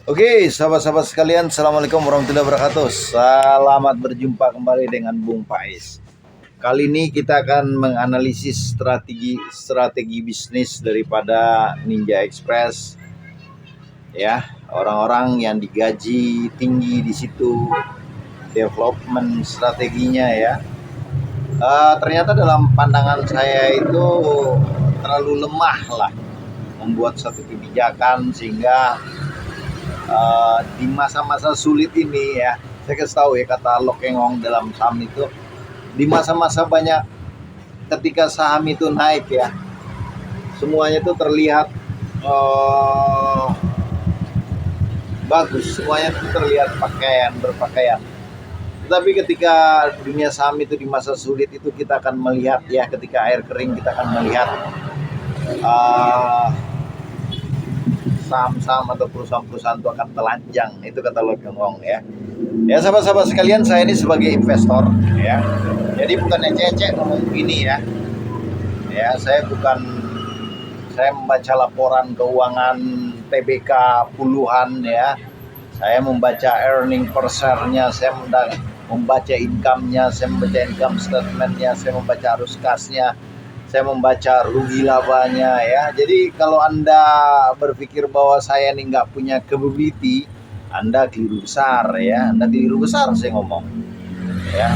Oke, sahabat-sahabat sekalian, Assalamualaikum warahmatullahi wabarakatuh. Selamat berjumpa kembali dengan Bung Pais. Kali ini kita akan menganalisis strategi bisnis daripada Ninja Express, ya, orang-orang yang digaji tinggi di situ, development strateginya, ya. Ternyata dalam pandangan saya itu terlalu lemah lah membuat satu kebijakan sehingga di masa-masa sulit ini, ya, saya kasih tahu ya, kata Lokengong dalam saham itu, di masa-masa banyak ketika saham itu naik, ya, semuanya itu terlihat bagus, semuanya itu terlihat berpakaian. Tetapi ketika dunia saham itu di masa sulit itu kita akan melihat, ya, ketika air kering kita akan melihat saham-saham atau perusahaan-perusahaan itu akan telanjang. Itu kata Lokengong, ya. Ya, sahabat-sahabat sekalian, saya ini sebagai investor, ya. Jadi bukannya cecek ngomong begini, ya. Ya, saya membaca laporan keuangan TBK puluhan, ya. Saya membaca earning per share-nya, saya membaca income-nya, saya membaca income statement-nya, saya membaca arus kas-nya, saya membaca rugi labanya, ya. Jadi kalau Anda berpikir bahwa saya ini nggak punya capability, Anda keliru besar, ya. Anda keliru besar, saya ngomong, ya.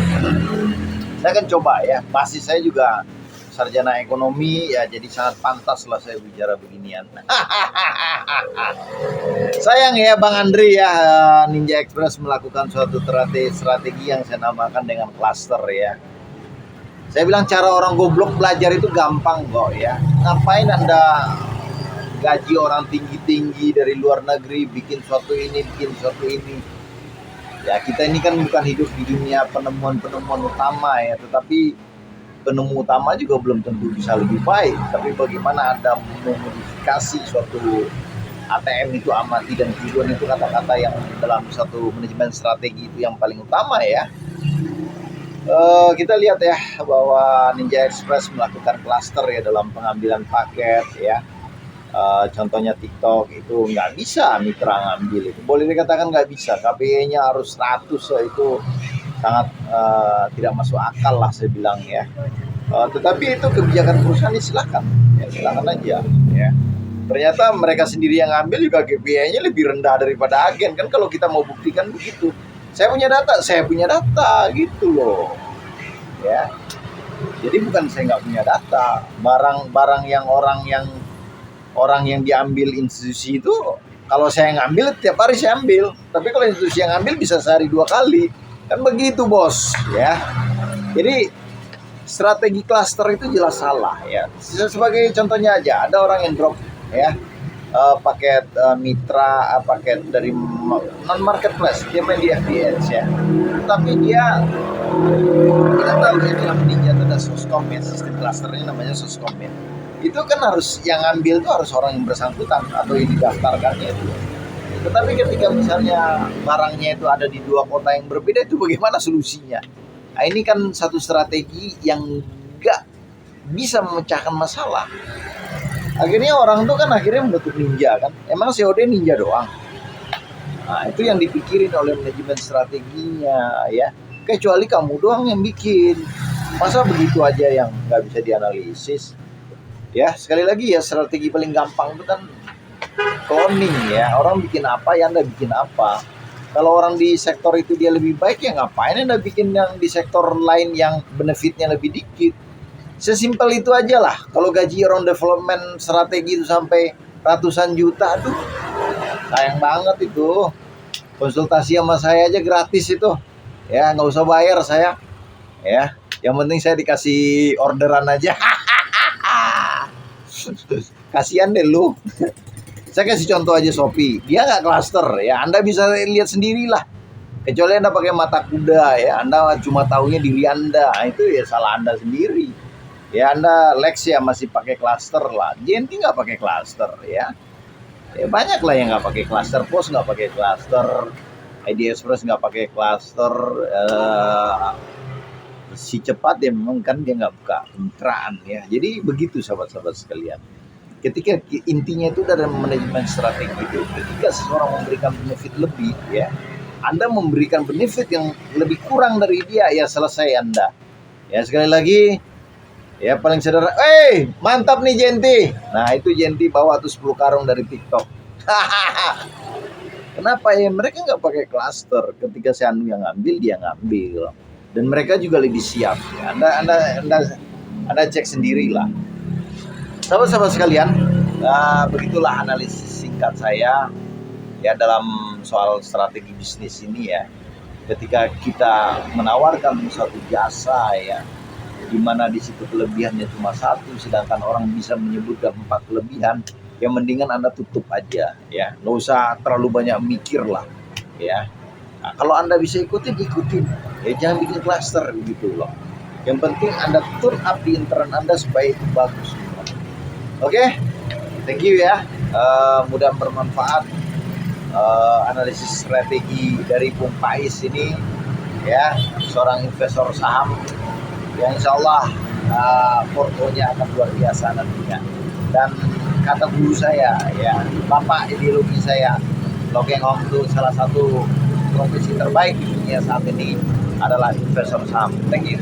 Saya akan coba, ya. Pasti saya juga sarjana ekonomi, ya, jadi sangat pantas lah saya bicara beginian. Sayang ya Bang Andri, ya, Ninja Express melakukan suatu strategi yang saya namakan dengan cluster, ya. Saya bilang cara orang goblok belajar itu gampang kok, ya. Ngapain Anda gaji orang tinggi-tinggi dari luar negeri, bikin suatu ini. Ya, kita ini kan bukan hidup di dunia penemuan-penemuan utama, ya, tetapi penemu utama juga belum tentu bisa lebih baik. Tapi bagaimana Anda memodifikasi suatu ATM itu amati dan tujuan itu kata-kata yang dalam satu manajemen strategi itu yang paling utama, ya. Kita lihat, ya, bahwa Ninja Express melakukan cluster, ya, dalam pengambilan paket, ya. Contohnya TikTok itu nggak bisa mitra ngambil, itu boleh dikatakan nggak bisa, KPI-nya harus 100, ya, itu sangat tidak masuk akal lah saya bilang, ya. Tetapi itu kebijakan perusahaan, silakan, ya, silakan aja, ya. Ternyata mereka sendiri yang ngambil juga KPI-nya lebih rendah daripada agen, kan. Kalau kita mau buktikan begitu, saya punya data gitu loh, ya. Jadi bukan saya nggak punya data, barang yang orang yang diambil institusi itu, kalau saya ngambil tiap hari saya ambil, tapi kalau institusi yang ngambil bisa sehari 2 kali, kan begitu, bos, ya. Jadi strategi cluster itu jelas salah, ya. Sebagai contohnya aja, ada orang yang drop, ya, paket mitra, paket dari non marketplace, dia main di FBS, ya, tapi dia kita tahu ya dalam Ninja ada Soskom, ya, sistem clusternya namanya Soskom, ya. Itu kan harus yang ngambil itu harus orang yang bersangkutan atau yang didaftarkannya itu. Tetapi ketika misalnya barangnya itu ada di 2 kota yang berbeda, itu bagaimana solusinya? Nah, ini kan satu strategi yang nggak bisa memecahkan masalah. Akhirnya orang tuh kan akhirnya membentuk Ninja, kan. Emang COD Ninja doang? Nah, itu yang dipikirin oleh manajemen strateginya, ya. Kecuali kamu doang yang bikin. Masa begitu aja yang nggak bisa dianalisis? Ya, sekali lagi, ya, strategi paling gampang itu kan cloning, ya. Orang bikin apa, ya Anda bikin apa. Kalau orang di sektor itu dia lebih baik, ya ngapain Anda bikin yang di sektor lain yang benefitnya lebih dikit. Sesimpel itu aja lah. Kalau gaji orang development strategi itu sampai ratusan juta, aduh, sayang banget itu. Konsultasi sama saya aja gratis itu, ya, nggak usah bayar saya, ya. Yang penting saya dikasih orderan aja. Kasihan deh lu. Saya kasih contoh aja Shopee, dia nggak cluster, ya. Anda bisa lihat sendirilah. Kecuali Anda pakai mata kuda, ya, Anda cuma tahunya diri Anda, itu ya salah Anda sendiri. Ya, Anda Lex ya masih pakai cluster lah, JNT nggak pakai cluster, ya. Ya banyak lah yang nggak pakai cluster, Pos nggak pakai cluster, ID Express nggak pakai cluster, si cepat ya memang kan dia nggak buka kemitraan, ya. Jadi begitu sahabat-sahabat sekalian. ketika intinya itu dari manajemen strategi itu, ketika seseorang memberikan benefit lebih, ya, Anda memberikan benefit yang lebih kurang dari dia, ya selesai Anda. Ya, sekali lagi, ya paling sederhana, mantap nih Jenti. Nah, itu Jenti bawa tuh 10 karung dari TikTok. Kenapa ya? Mereka nggak pakai klaster. Ketika si Anu yang ngambil, dia ngambil. Dan mereka juga lebih siap. Ya, Anda cek sendirilah. Sahabat-sahabat sekalian, begitulah analisis singkat saya ya dalam soal strategi bisnis ini ya. Ketika kita menawarkan suatu jasa ya, di mana di situ kelebihannya cuma satu, sedangkan orang bisa menyebutkan 4 kelebihan, ya mendingan Anda tutup aja ya, nggak usah terlalu banyak mikir lah ya. Nah, kalau Anda bisa ikutin ya, jangan bikin klaster gitu loh. Yang penting Anda turn up di intern Anda supaya itu bagus. Oke, thank you ya. Mudah bermanfaat analisis strategi dari Bung Pais ini ya, seorang investor saham yang insya Allah portonya akan luar biasa nantinya. Dan kata guru saya ya, bapak ideologi saya, Loh Keng Hong itu salah satu profesi terbaik di dunia saat ini adalah investor saham. Thank you.